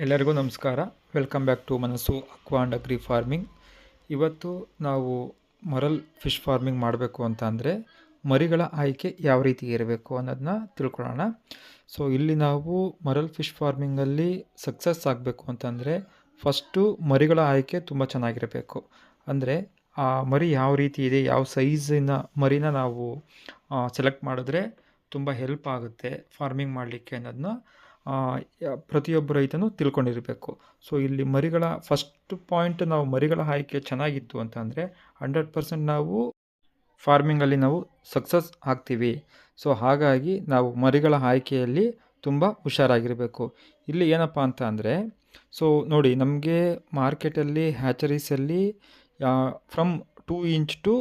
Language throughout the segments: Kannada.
ಎಲ್ಲರಿಗೂ ನಮಸ್ಕಾರ. ವೆಲ್ಕಮ್ ಬ್ಯಾಕ್ ಟು ಮನಸ್ಸು ಅಕ್ವಾ ಆ್ಯಂಡ್ ಅಗ್ರಿ ಫಾರ್ಮಿಂಗ್. ಇವತ್ತು ನಾವು ಮರಲ್ ಫಿಶ್ ಫಾರ್ಮಿಂಗ್ ಮಾಡಬೇಕು ಅಂತ ಅಂದರೆ ಮರಿಗಳ ಆಯ್ಕೆ ಯಾವ ರೀತಿ ಇರಬೇಕು ಅನ್ನೋದನ್ನ ತಿಳ್ಕೊಳ್ಳೋಣ. ಸೊ ಇಲ್ಲಿ ನಾವು ಮರಲ್ ಫಿಶ್ ಫಾರ್ಮಿಂಗಲ್ಲಿ ಸಕ್ಸಸ್ ಆಗಬೇಕು ಅಂತಂದರೆ ಫಸ್ಟು ಮರಿಗಳ ಆಯ್ಕೆ ತುಂಬ ಚೆನ್ನಾಗಿರಬೇಕು. ಅಂದರೆ ಆ ಮರಿ ಯಾವ ರೀತಿ ಇದೆ, ಯಾವ ಸೈಜಿನ ಮರಿನ ನಾವು ಸೆಲೆಕ್ಟ್ ಮಾಡಿದ್ರೆ ತುಂಬ ಹೆಲ್ಪ್ ಆಗುತ್ತೆ ಫಾರ್ಮಿಂಗ್ ಮಾಡಲಿಕ್ಕೆ ಅನ್ನೋದನ್ನ ಪ್ರತಿಯೊಬ್ಬ ರೈತನೂ ತಿಳ್ಕೊಂಡಿರಬೇಕು. ಸೊ ಇಲ್ಲಿ ಮರಿಗಳ ಫಸ್ಟ್ ಪಾಯಿಂಟ್, ನಾವು ಮರಿಗಳ ಆಯ್ಕೆ ಚೆನ್ನಾಗಿತ್ತು ಅಂತ ಅಂದರೆ 100% ನಾವು ಫಾರ್ಮಿಂಗಲ್ಲಿ ನಾವು ಸಕ್ಸಸ್ ಆಗ್ತೀವಿ. ಸೊ ಹಾಗಾಗಿ ನಾವು ಮರಿಗಳ ಆಯ್ಕೆಯಲ್ಲಿ ತುಂಬ ಹುಷಾರಾಗಿರಬೇಕು. ಇಲ್ಲಿ ಏನಪ್ಪ ಅಂತ ಅಂದರೆ, ಸೊ ನೋಡಿ, ನಮಗೆ ಮಾರ್ಕೆಟಲ್ಲಿ ಹ್ಯಾಚರೀಸಲ್ಲಿ ಫ್ರಮ್ 2 ಇಂಚ್ ಟು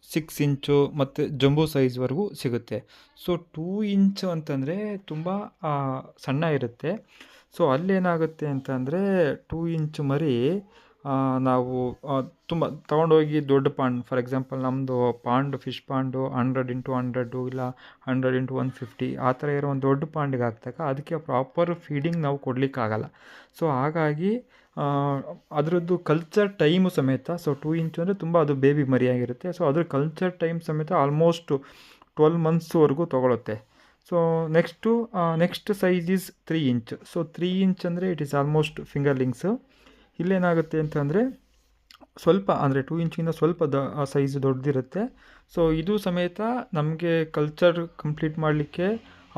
6 ಇಂಚು ಮತ್ತು ಜಂಬೋ ಸೈಜ್ವರೆಗೂ ಸಿಗುತ್ತೆ. ಸೊ 2 ಇಂಚ್ ಅಂತಂದರೆ ತುಂಬ ಸಣ್ಣ ಇರುತ್ತೆ. ಸೊ ಅಲ್ಲೇನಾಗುತ್ತೆ ಅಂತಂದರೆ 2 ಇಂಚ್ ಮರಿ ನಾವು ತುಂಬ ತೊಗೊಂಡೋಗಿ ದೊಡ್ಡ ಪಾಂಡ್, ಫಾರ್ ಎಕ್ಸಾಂಪಲ್ ನಮ್ಮದು ಫಿಶ್ ಪಾಂಡು 100x100 ಇಲ್ಲ 100x150 ಆ ಥರ ಇರೋ ಒಂದು ದೊಡ್ಡ ಪಾಂಡಿಗೆ ಹಾಕ್ದಾಗ ಅದಕ್ಕೆ ಪ್ರಾಪರ್ ಫೀಡಿಂಗ್ ನಾವು ಕೊಡಲಿಕ್ಕಾಗಲ್ಲ. ಸೊ ಹಾಗಾಗಿ ಅದರದ್ದು ಕಲ್ಚರ್ ಟೈಮು ಸಮೇತ, ಸೊ 2 ಇಂಚ್ ಅಂದರೆ ತುಂಬ ಅದು ಬೇಬಿ ಮರಿಯಾಗಿರುತ್ತೆ. ಸೊ ಅದ್ರ ಕಲ್ಚರ್ ಟೈಮ್ ಸಮೇತ ಆಲ್ಮೋಸ್ಟ್ 12 ಮಂತ್ಸ್ವರೆಗೂ ತೊಗೊಳುತ್ತೆ. So next size is 3 inch. So 3 inch ಅಂದರೆ ಇಟ್ ಈಸ್ ಆಲ್ಮೋಸ್ಟ್ ಫಿಂಗರ್ಲಿಂಗ್ಸು. ಇಲ್ಲೇನಾಗುತ್ತೆ ಅಂತಂದರೆ ಸ್ವಲ್ಪ, ಅಂದರೆ 2 ಇಂಚಿಂದ ಸ್ವಲ್ಪ ಸೈಜ್ ದೊಡ್ಡದಿರುತ್ತೆ. ಸೊ ಇದು ಸಮೇತ ನಮಗೆ ಕಲ್ಚರ್ ಕಂಪ್ಲೀಟ್ ಮಾಡಲಿಕ್ಕೆ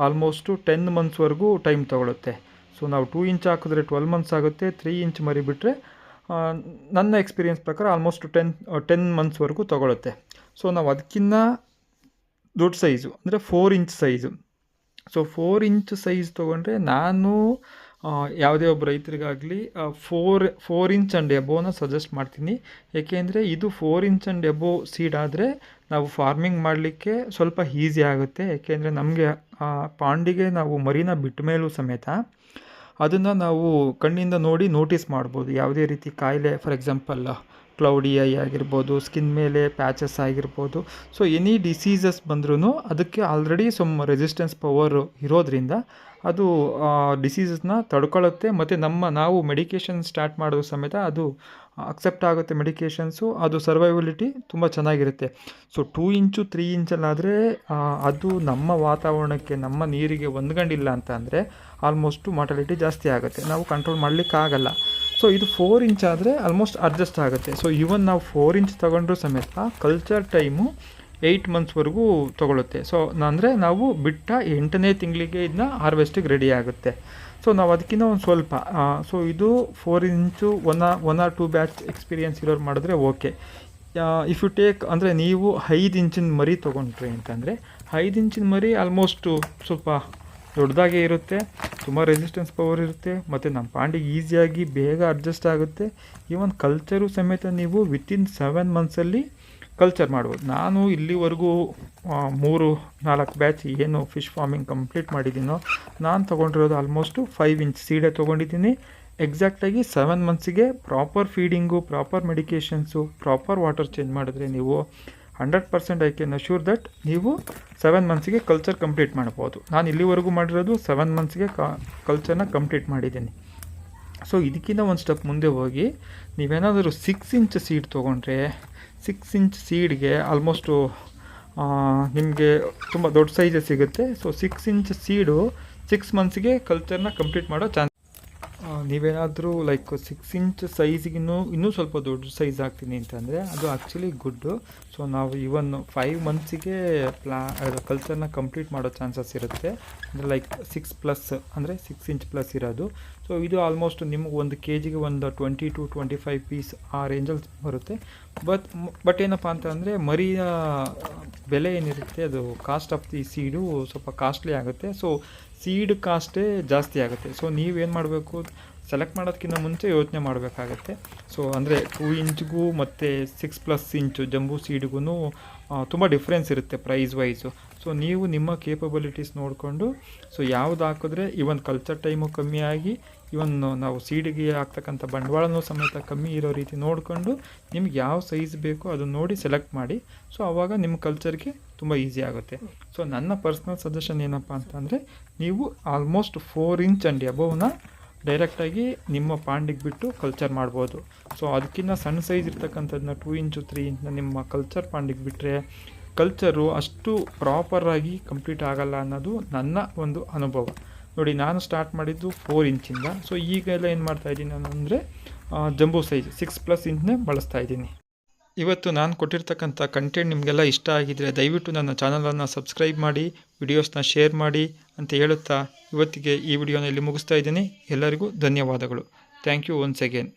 ಆಲ್ಮೋಸ್ಟು 10 ಮಂತ್ಸ್ವರೆಗೂ ಟೈಮ್ ತೊಗೊಳುತ್ತೆ. ಸೊ ನಾವು 2 ಇಂಚ್ ಹಾಕಿದ್ರೆ 12 ಮಂತ್ಸ್ ಆಗುತ್ತೆ. 3 ಇಂಚ್ ಮರಿ ಬಿಟ್ಟರೆ ನನ್ನ ಎಕ್ಸ್ಪೀರಿಯನ್ಸ್ ಪ್ರಕಾರ ಆಲ್ಮೋಸ್ಟ್ 10 ಮಂತ್ಸ್ವರೆಗೂ ತೊಗೊಳುತ್ತೆ. ಸೊ ನಾವು ಅದಕ್ಕಿಂತ ದೊಡ್ಡ ಸೈಜು ಅಂದರೆ 4 inch size. So 4 inch size ತೊಗೊಂಡ್ರೆ ನಾನು ಯಾವುದೇ ಒಬ್ಬ ರೈತರಿಗಾಗಲಿ 4 ಇಂಚ್ ಆ್ಯಂಡ್ ಎಬೋನ ಸಜೆಸ್ಟ್ ಮಾಡ್ತೀನಿ. ಏಕೆಂದರೆ ಇದು 4 ಇಂಚ್ ಆ್ಯಂಡ್ ಎಬೋ ಸೀಡ್ ಆದರೆ ನಾವು ಫಾರ್ಮಿಂಗ್ ಮಾಡಲಿಕ್ಕೆ ಸ್ವಲ್ಪ ಈಸಿ ಆಗುತ್ತೆ. ಏಕೆಂದರೆ ನಮಗೆ ಪಾಂಡಿಗೆ ನಾವು ಮರಿನ ಬಿಟ್ಟ ಮೇಲೂ ಸಮೇತ ಅದನ್ನು ನಾವು ಕಣ್ಣಿಂದ ನೋಡಿ ನೋಟಿಸ್ ಮಾಡ್ಬೋದು. ಯಾವುದೇ ರೀತಿ ಕಾಯಿಲೆ, ಫಾರ್ ಎಕ್ಸಾಂಪಲ್ ಕ್ಲೌಡಿ ಐ ಆಗಿರ್ಬೋದು, ಸ್ಕಿನ್ ಮೇಲೆ ಪ್ಯಾಚಸ್ ಆಗಿರ್ಬೋದು. ಸೊ ಎನಿ ಡಿಸೀಸಸ್ ಬಂದ್ರೂ ಅದಕ್ಕೆ ಆಲ್ರೆಡಿ ರೆಸಿಸ್ಟೆನ್ಸ್ ಪವರ್ ಇರೋದ್ರಿಂದ ಅದು ಡಿಸೀಸಸ್ನ ತಡ್ಕೊಳ್ಳುತ್ತೆ. ಮತ್ತು ನಾವು ಮೆಡಿಕೇಷನ್ ಸ್ಟಾರ್ಟ್ ಮಾಡೋದು ಸಮೇತ ಅದು ಅಕ್ಸೆಪ್ಟ್ ಆಗುತ್ತೆ ಮೆಡಿಕೇಷನ್ಸು. ಅದು ಸರ್ವೈವಲಿಟಿ ತುಂಬ ಚೆನ್ನಾಗಿರುತ್ತೆ. ಸೊ 2 ಇಂಚು 3 ಇಂಚಲ್ಲಾದರೆ ಅದು ನಮ್ಮ ವಾತಾವರಣಕ್ಕೆ, ನಮ್ಮ ನೀರಿಗೆ ಹೊಂದ್ಕೊಂಡಿಲ್ಲ ಅಂತ ಅಂದರೆ ಆಲ್ಮೋಸ್ಟು ಮಾರ್ಟಾಲಿಟಿ ಜಾಸ್ತಿ ಆಗುತ್ತೆ, ನಾವು ಕಂಟ್ರೋಲ್ ಮಾಡಲಿಕ್ಕಾಗಲ್ಲ. ಸೊ ಇದು 4 ಇಂಚ್ ಆದರೆ ಆಲ್ಮೋಸ್ಟ್ ಅಡ್ಜಸ್ಟ್ ಆಗುತ್ತೆ. ಸೊ ಈವನ್ ನಾವು 4 ಇಂಚ್ ತೊಗೊಂಡ್ರೂ ಸಮೇತ ಕಲ್ಚರ್ ಟೈಮು 8 ಮಂತ್ಸ್ವರೆಗೂ ತೊಗೊಳುತ್ತೆ. ಸೊ ಅಂದರೆ ನಾವು ಬಿಟ್ಟ 8ನೇ ತಿಂಗಳಿಗೆ ಇದನ್ನ ಹಾರ್ವೆಸ್ಟಿಗೆ ರೆಡಿ ಆಗುತ್ತೆ. ಸೊ ನಾವು ಅದಕ್ಕಿಂತ ಒಂದು ಸ್ವಲ್ಪ, ಸೊ ಇದು 4 ಇಂಚು ಒನ್ ಆರ್ 2 ಬ್ಯಾಚ್ ಎಕ್ಸ್ಪೀರಿಯನ್ಸ್ ಇರೋರು ಮಾಡಿದ್ರೆ ಓಕೆ. ಇಫ್ ಯು ಟೇಕ್ ಅಂದರೆ ನೀವು 5 ಇಂಚಿನ ಮರಿ ತೊಗೊಂಡ್ರಿ ಅಂತಂದರೆ 5 ಇಂಚಿನ ಮರಿ ಆಲ್ಮೋಸ್ಟು ಸ್ವಲ್ಪ ದೊಡ್ಡದಾಗೇ ಇರುತ್ತೆ, ತುಂಬ ರೆಸಿಸ್ಟೆನ್ಸ್ ಪವರ್ ಇರುತ್ತೆ, ಮತ್ತು ನಮ್ಮ ಪಾಂಡಿಗೆ ಈಸಿಯಾಗಿ ಬೇಗ ಅಡ್ಜಸ್ಟ್ ಆಗುತ್ತೆ. ಈವನ್ ಕಲ್ಚರು ಸಮೇತ ನೀವು ವಿತಿನ್ 7 ಮಂತ್ಸಲ್ಲಿ ಕಲ್ಚರ್ ಮಾಡ್ಬೋದು. ನಾನು ಇಲ್ಲಿವರೆಗೂ 3-4 ಬ್ಯಾಚ್ ಏನು ಫಿಶ್ ಫಾರ್ಮಿಂಗ್ ಕಂಪ್ಲೀಟ್ ಮಾಡಿದ್ದೀನೋ ನಾನು ತೊಗೊಂಡಿರೋದು ಆಲ್ಮೋಸ್ಟು 5 ಇಂಚ್ ಸೀಡೇ ತೊಗೊಂಡಿದ್ದೀನಿ. ಎಕ್ಸಾಕ್ಟಾಗಿ 7 ಮಂತ್ಸಿಗೆ proper feeding, proper medications, proper water change ಮಾಡಿದ್ರೆ ನೀವು 100% ಐ ಕ್ಯಾನ್ ಅಶ್ಯೂರ್ ದಟ್ ನೀವು 7 ಮಂತ್ಸಿಗೆ ಕಲ್ಚರ್ ಕಂಪ್ಲೀಟ್ ಮಾಡ್ಬೋದು. ನಾನು ಇಲ್ಲಿವರೆಗೂ ಮಾಡಿರೋದು 7 ಮಂತ್ಸ್ಗೆ ಕಲ್ಚರ್ನ ಕಂಪ್ಲೀಟ್ ಮಾಡಿದ್ದೀನಿ. ಸೊ ಇದಕ್ಕಿಂತ ಒಂದು ಸ್ಟೆಪ್ ಮುಂದೆ ಹೋಗಿ ನೀವೇನಾದರೂ 6 ಇಂಚ್ ಸೀಡ್ ತೊಗೊಂಡ್ರೆ 6 ಇಂಚ್ ಸೀಡ್ಗೆ ಆಲ್ಮೋಸ್ಟು ನಿಮಗೆ ತುಂಬ ದೊಡ್ಡ ಸೈಜೇ ಸಿಗುತ್ತೆ. ಸೊ 6 ಇಂಚ್ ಸೀಡು 6 ಮಂತ್ಸಿಗೆ ಕಲ್ಚರ್ನ ಕಂಪ್ಲೀಟ್ ಮಾಡೋ ಚಾನ್ಸ್. ನೀವೇನಾದರೂ ಲೈಕ್ 6 ಇಂಚ್ ಸೈಜಿಗಿನ್ನೂ ಇನ್ನೂ ಸ್ವಲ್ಪ ದೊಡ್ಡ ಸೈಜ್ ಹಾಕ್ತೀನಿ ಅಂತಂದರೆ ಅದು ಆ್ಯಕ್ಚುಲಿ ಗುಡ್ಡು. ಸೊ ನಾವು ಇವನ್ 5 ಮಂತ್ಸಿಗೆ ಕಲ್ಚರ್ನ ಕಂಪ್ಲೀಟ್ ಮಾಡೋ ಚಾನ್ಸಸ್ ಇರುತ್ತೆ. ಅಂದರೆ ಲೈಕ್ 6+ ಅಂದರೆ 6 ಇಂಚ್ ಪ್ಲಸ್ ಇರೋದು. ಸೊ ಇದು ಆಲ್ಮೋಸ್ಟ್ ನಿಮಗೆ 1 kgಗೆ ಒಂದು 20 to 25 ಪೀಸ್ ಆ ರೇಂಜಲ್ಲಿ ಬರುತ್ತೆ. ಬಟ್ ಏನಪ್ಪ ಅಂತ ಅಂದರೆ ಮರಿಯ ಬೆಲೆ ಏನಿರುತ್ತೆ, ಅದು ಕಾಸ್ಟ್ ಆಫ್ ದಿ ಸೀಡು ಸ್ವಲ್ಪ ಕಾಸ್ಟ್ಲಿ ಆಗುತ್ತೆ. ಸೊ ಸೀಡ್ ಕಾಸ್ಟೇ ಜಾಸ್ತಿ ಆಗುತ್ತೆ. ಸೊ ನೀವೇನು ಮಾಡಬೇಕು, ಸೆಲೆಕ್ಟ್ ಮಾಡೋದಕ್ಕಿಂತ ಮುಂಚೆ ಯೋಚನೆ ಮಾಡಬೇಕಾಗತ್ತೆ. ಸೊ ಅಂದರೆ 2 ಇಂಚ್ಗೂ ಮತ್ತು 6+ ಇಂಚು ಜಂಬೂ ಸೀಡ್ಗೂ ತುಂಬ ಡಿಫ್ರೆನ್ಸ್ ಇರುತ್ತೆ ಪ್ರೈಸ್ ವೈಸು. ಸೊ ನೀವು ನಿಮ್ಮ ಕೇಪಬಿಲಿಟೀಸ್ ನೋಡಿಕೊಂಡು ಸೊ ಯಾವ್ದು ಹಾಕಿದ್ರೆ ಇವನ್ ಕಲ್ಚರ್ ಟೈಮು ಕಮ್ಮಿ ಆಗಿ ಇವನ್ ನಾವು ಸೀಡಿಗೆ ಹಾಕ್ತಕ್ಕಂಥ ಬಂಡವಾಳನೂ ಸಮೇತ ಕಮ್ಮಿ ಇರೋ ರೀತಿ ನೋಡಿಕೊಂಡು ನಿಮ್ಗೆ ಯಾವ ಸೈಜ್ ಬೇಕೋ ಅದನ್ನು ನೋಡಿ ಸೆಲೆಕ್ಟ್ ಮಾಡಿ. ಸೊ ಆವಾಗ ನಿಮ್ಮ ಕಲ್ಚರ್ಗೆ ತುಂಬ ಈಸಿ ಆಗುತ್ತೆ. ಸೊ ನನ್ನ ಪರ್ಸ್ನಲ್ ಸಜೆಷನ್ ಏನಪ್ಪ ಅಂತಂದರೆ, ನೀವು ಆಲ್ಮೋಸ್ಟ್ 4 ಇಂಚ್ ಆ್ಯಂಡ್ ಎಬೋವ್ನ ಡೈರೆಕ್ಟಾಗಿ ನಿಮ್ಮ ಪಾಂಡಿಗೆ ಬಿಟ್ಟು ಕಲ್ಚರ್ ಮಾಡ್ಬೋದು. ಸೊ ಅದಕ್ಕಿಂತ ಸಣ್ಣ ಸೈಜ್ ಇರ್ತಕ್ಕಂಥದ್ದನ್ನ 2 ಇಂಚು 3 ಇಂಚ್ನ ನಿಮ್ಮ ಕಲ್ಚರ್ ಪಾಂಡಿಗೆ ಬಿಟ್ಟರೆ ಕಲ್ಚರು ಅಷ್ಟು ಪ್ರಾಪರಾಗಿ ಕಂಪ್ಲೀಟ್ ಆಗಲ್ಲ ಅನ್ನೋದು ನನ್ನ ಒಂದು ಅನುಭವ. ನೋಡಿ, ನಾನು ಸ್ಟಾರ್ಟ್ ಮಾಡಿದ್ದು 4 ಇಂಚಿಂದ. ಸೊ ಈಗೆಲ್ಲ ಏನು ಮಾಡ್ತಾಯಿದ್ದೀನಿ ನಾನು ಅಂದರೆ ಜಂಬೋ ಸೈಜ್ 6+ ಇಂಚ್ನೇ ಬಳಸ್ತಾಯಿದ್ದೀನಿ. ಇವತ್ತು ನಾನು ಕೊಟ್ಟಿರ್ತಕ್ಕಂಥ ಕಂಟೆಂಟ್ ನಿಮಗೆಲ್ಲ ಇಷ್ಟ ಆಗಿದರೆ ದಯವಿಟ್ಟು ನನ್ನ ಚಾನಲನ್ನು ಸಬ್ಸ್ಕ್ರೈಬ್ ಮಾಡಿ, ವಿಡಿಯೋಸ್ನ ಶೇರ್ ಮಾಡಿ ಅಂತ ಹೇಳುತ್ತಾ ಇವತ್ತಿಗೆ ಈ ವಿಡಿಯೋನ ಇಲ್ಲಿ ಮುಗಿಸ್ತಾ ಇದ್ದೀನಿ. ಎಲ್ಲರಿಗೂ ಧನ್ಯವಾದಗಳು. Thank you once again.